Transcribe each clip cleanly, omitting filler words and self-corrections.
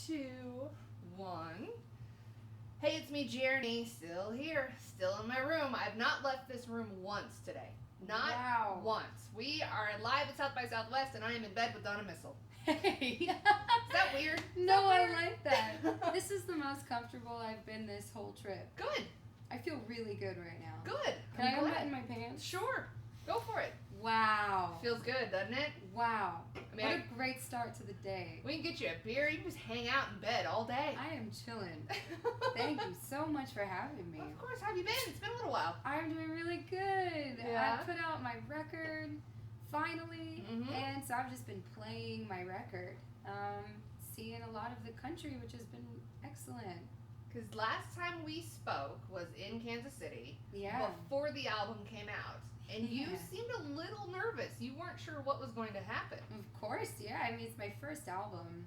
2, 1. Hey, it's me, Jeremy, still here, still in my room. I've not left this room once today. Not once. We are live at South by Southwest, and I am in bed with Donna Missal. Hey. Is that weird? No, I like that. This is the most comfortable I've been this whole trip. Good. I feel really good right now. Good. Can I unbutton my pants? Sure. Go for it. Wow. Feels good, doesn't it? Wow. What a great start to the day. We can get you a beer. You can just hang out in bed all day. I am chilling. Thank you so much for having me. Of course. How have you been? It's been a little while. I'm doing really good. Yeah? I put out my record finally, and so I've just been playing my record, seeing a lot of the country, which has been excellent. Because last time we spoke was in Kansas City before the album came out. And you seemed a little nervous. You weren't sure what was going to happen. Of course, yeah. I mean, it's my first album,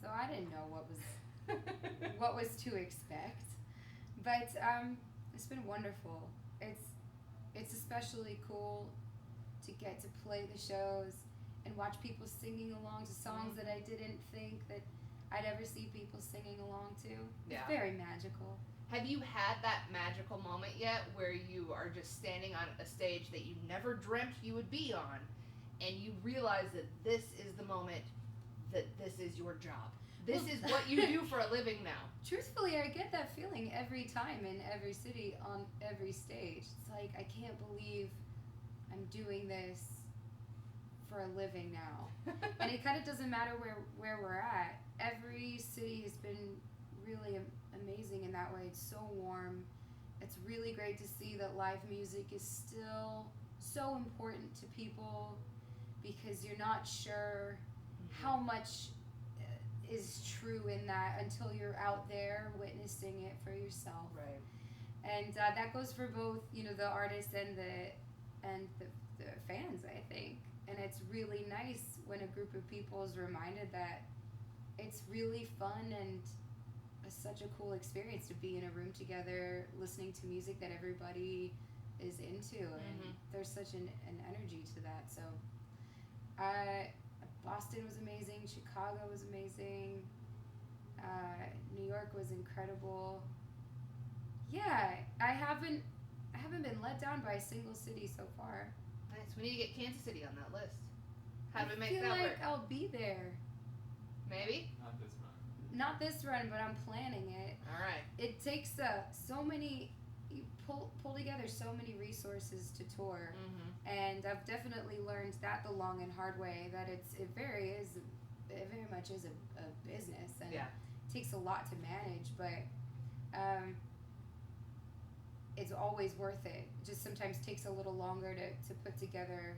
so I didn't know what was to expect. But it's been wonderful. It's especially cool to get to play the shows and watch people singing along to songs that I didn't think that I'd ever see people singing along to. Yeah. It's very magical. Have you had that magical moment yet where you are just standing on a stage that you never dreamt you would be on, and you realize that this is the moment that this is your job? This is what you do for a living now. Truthfully, I get that feeling every time in every city on every stage. It's like, I can't believe I'm doing this for a living now. And it kind of doesn't matter where we're at. Every city has been really amazing in that way. It's so warm. It's really great to see that live music is still so important to people, because you're not sure how much is true in that until you're out there witnessing it for yourself. Right. And that goes for both, the artists and the fans, I think. And it's really nice when a group of people is reminded that it's really fun and such a cool experience to be in a room together listening to music that everybody is into, and there's such an energy to that. So Boston was amazing, Chicago was amazing, New York was incredible. I haven't been let down by a single city so far. Nice. We need to get Kansas City on that list. How do we make that work? I feel like I'll be there. Maybe? Not this run, but I'm planning it. All right. It takes so many, you pull together so many resources to tour, and I've definitely learned that the long and hard way, that it very much is a business, and it takes a lot to manage, but it's always worth it. It just sometimes takes a little longer to put together,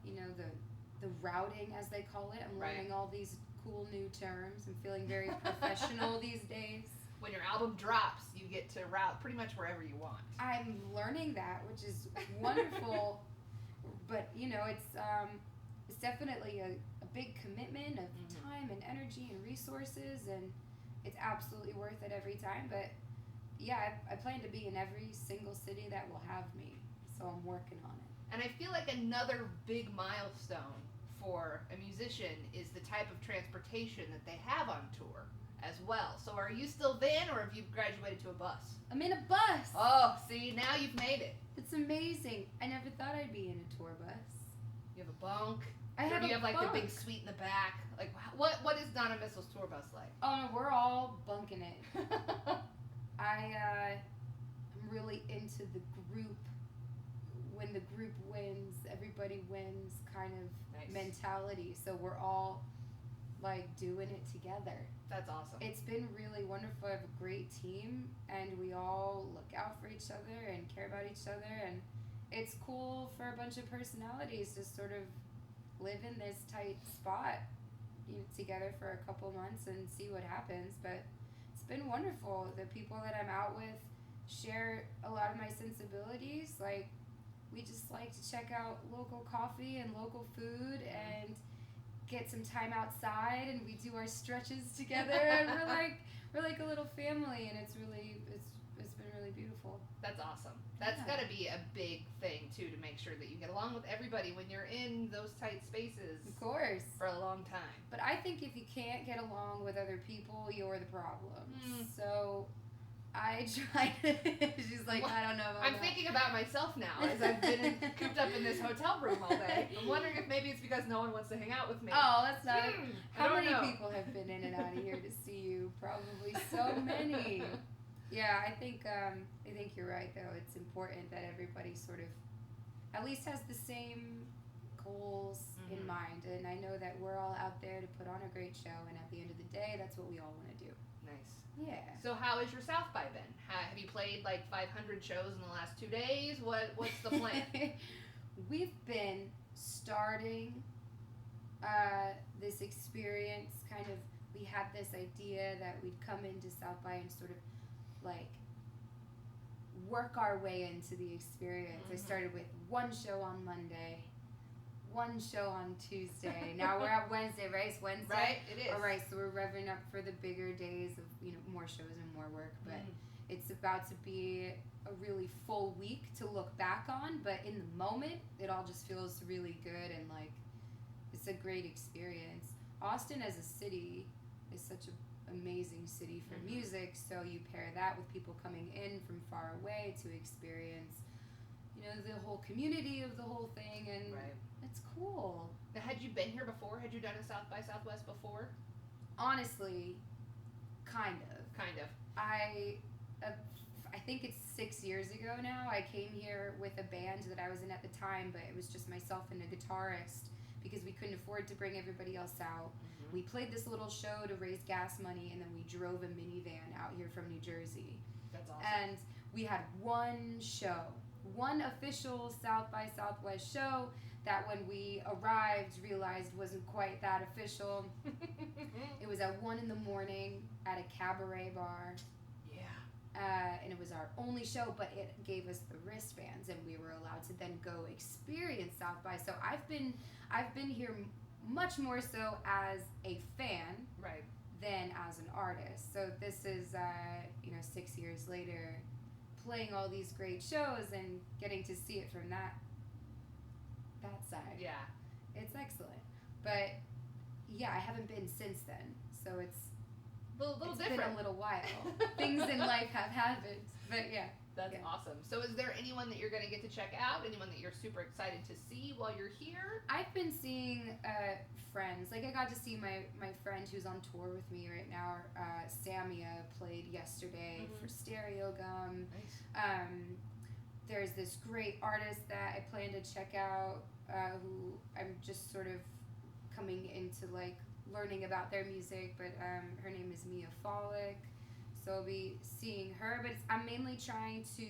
the routing, as they call it. I'm learning all these cool new terms. I'm feeling very professional these days. When your album drops, you get to route pretty much wherever you want. I'm learning that, which is wonderful. But it's definitely a big commitment of time and energy and resources, and it's absolutely worth it every time. But I plan to be in every single city that will have me, so I'm working on it. And I feel like another big milestone for a musician is the type of transportation that they have on tour as well. So are you still van, or have you graduated to a bus? I'm in a bus. Oh, see, now you've made it. It's amazing. I never thought I'd be in a tour bus. You have a bunk. I have you a have like bunk. the big suite in the back. Like, what is Donna Missal's tour bus like? Oh no, we're all bunking it. I'm really into the group. When the group wins, everybody wins kind of mentality. So we're all like doing it together. That's awesome. It's been really wonderful. I have a great team, and we all look out for each other and care about each other. And it's cool for a bunch of personalities to sort of live in this tight spot, together for a couple months and see what happens. But it's been wonderful. The people that I'm out with share a lot of my sensibilities. Like, we just like to check out local coffee and local food and get some time outside, and we do our stretches together, and we're like a little family, and it's it's been really beautiful. That's awesome. That's Yeah. got to be a big thing too, to make sure that you get along with everybody when you're in those tight spaces Of course. for a long time. But I think if you can't get along with other people, you're the problem. So I try to. She's like, Well, I don't know about I'm that. thinking about myself now as I've been cooped up in this hotel room all day. I'm wondering if maybe it's because no one wants to hang out with me. Oh, that's not. I How don't many know. people have been in and out of here to see you? Probably so many. Yeah, I think you're right though. It's important that everybody sort of at least has the same goals in mind, and I know that we're all out there to put on a great show, and at the end of the day, that's what we all want to do. Nice. Yeah. So how has your South by been? Have you played like 500 shows in the last 2 days? What's the plan? We've been starting this experience kind of. We had this idea that we'd come into South by and sort of like work our way into the experience. I started with one show on Monday, one show on Tuesday. Now we're at Wednesday, right? It's Wednesday. Right, it is. All right, so we're revving up for the bigger days of more shows and more work, but it's about to be a really full week to look back on. But in the moment, it all just feels really good and like it's a great experience. Austin as a city is such an amazing city for music, so you pair that with people coming in from far away to experience the whole community of the whole thing, and it's cool. Now, had you been here before? Had you done a South by Southwest before? Honestly, kind of. I think it's 6 years ago now. I came here with a band that I was in at the time, but it was just myself and a guitarist because we couldn't afford to bring everybody else out. We played this little show to raise gas money, and then we drove a minivan out here from New Jersey. That's awesome. And we had one show, one official South by Southwest show that when we arrived realized wasn't quite that official. It was at 1 a.m. at a cabaret bar. And it was our only show, but it gave us the wristbands, and we were allowed to then go experience South by. So I've been here much more so as a fan than as an artist. So this is 6 years later, playing all these great shows and getting to see it from that side. Yeah, it's excellent. But yeah, I haven't been since then, so it's different. been a little while. Things in life have happened, but yeah. That's awesome. So is there anyone that you're going to get to check out? Anyone that you're super excited to see while you're here? I've been seeing friends. Like I got to see my friend who's on tour with me right now. Samia played yesterday for Stereo Gum. Nice. There's this great artist that I plan to check out who I'm just sort of coming into like learning about their music, but her name is Mia Follick. So I'll be seeing her, but I'm mainly trying to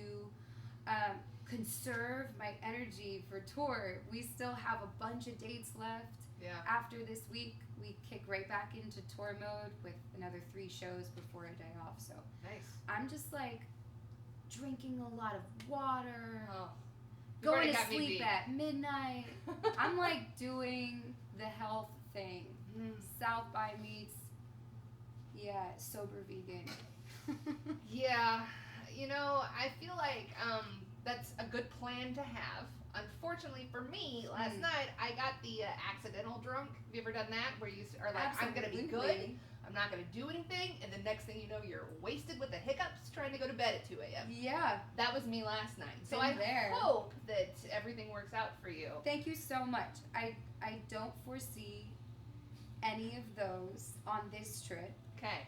conserve my energy for tour. We still have a bunch of dates left. Yeah. After this week, we kick right back into tour mode with another 3 shows before a day off. So nice. I'm just like drinking a lot of water, Oh, going to sleep at midnight. I'm like doing the health thing. South by meets, sober vegan. Yeah, I feel like that's a good plan to have. Unfortunately for me, last night I got the accidental drunk. Have you ever done that? Where you are like, I'm going to be good, I'm not going to do anything, and the next thing you know, you're wasted with the hiccups trying to go to bed at 2 a.m. Yeah. That was me last night. So Been there. Hope that everything works out for you. Thank you so much. I don't foresee any of those on this trip. Okay.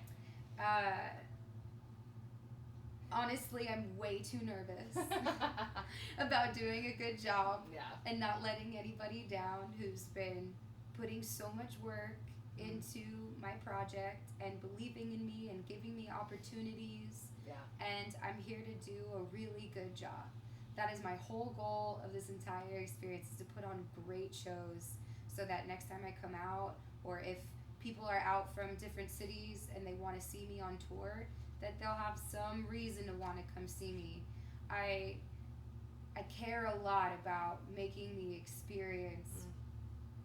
Honestly, I'm way too nervous about doing a good job and not letting anybody down who's been putting so much work into my project and believing in me and giving me opportunities. Yeah. And I'm here to do a really good job. That is my whole goal of this entire experience, is to put on great shows so that next time I come out, or if people are out from different cities and they want to see me on tour, that they'll have some reason to want to come see me. I care a lot about making the experience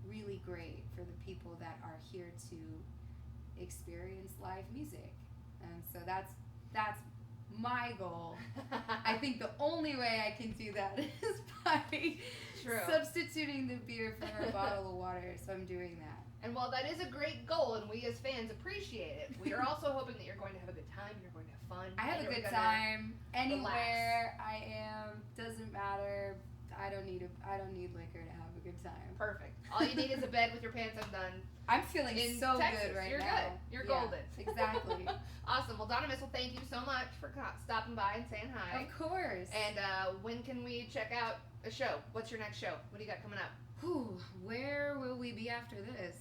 really great for the people that are here to experience live music. And so that's my goal. I think the only way I can do that is by substituting the beer for a bottle of water. So I'm doing that. And while that is a great goal, and we as fans appreciate it, we are also hoping that you're going to have a good time. You're going to have fun. I have a good time anywhere I am. Doesn't matter. I don't need liquor to have a good time. Perfect. All you need is a bed with your pants undone. I'm feeling so Texas. good right You're now. You're good. You're golden. Exactly. Awesome. Well, Donna Missal, thank you so much for stopping by and saying hi. Of course. And when can we check out a show? What's your next show? What do you got coming up? Whew, where will we be after this?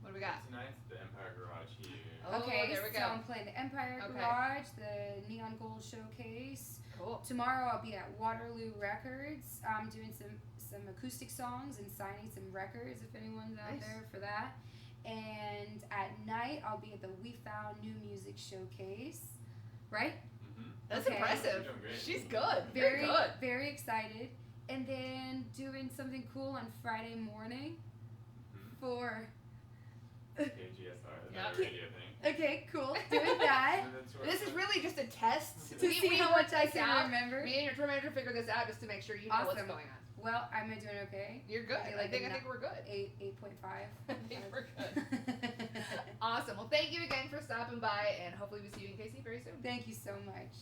What do we got? Tonight's the Empire Garage here. Oh, okay, there we go. So I'm playing the Empire Garage, the Neon Gold Showcase. Cool. Tomorrow I'll be at Waterloo Records. I'm doing some acoustic songs and signing some records if anyone's out there for that. And at night I'll be at the We Found New Music Showcase. Right? Mm-hmm. That's okay. impressive. You're doing great. She's good. Very good. Very excited. And then doing something cool on Friday morning for KGSR, the Yeah. radio thing. Okay, cool. Doing that. This is really just a test. To see how much I can remember. Me and your tour manager figure this out just to make sure you know what's Awesome. going on. Well, am I doing okay? You're good. Okay, I think we're good. 8.5. I think we're good. Awesome. Well, thank you again for stopping by, and hopefully we see you in KC very soon. Thank you so much.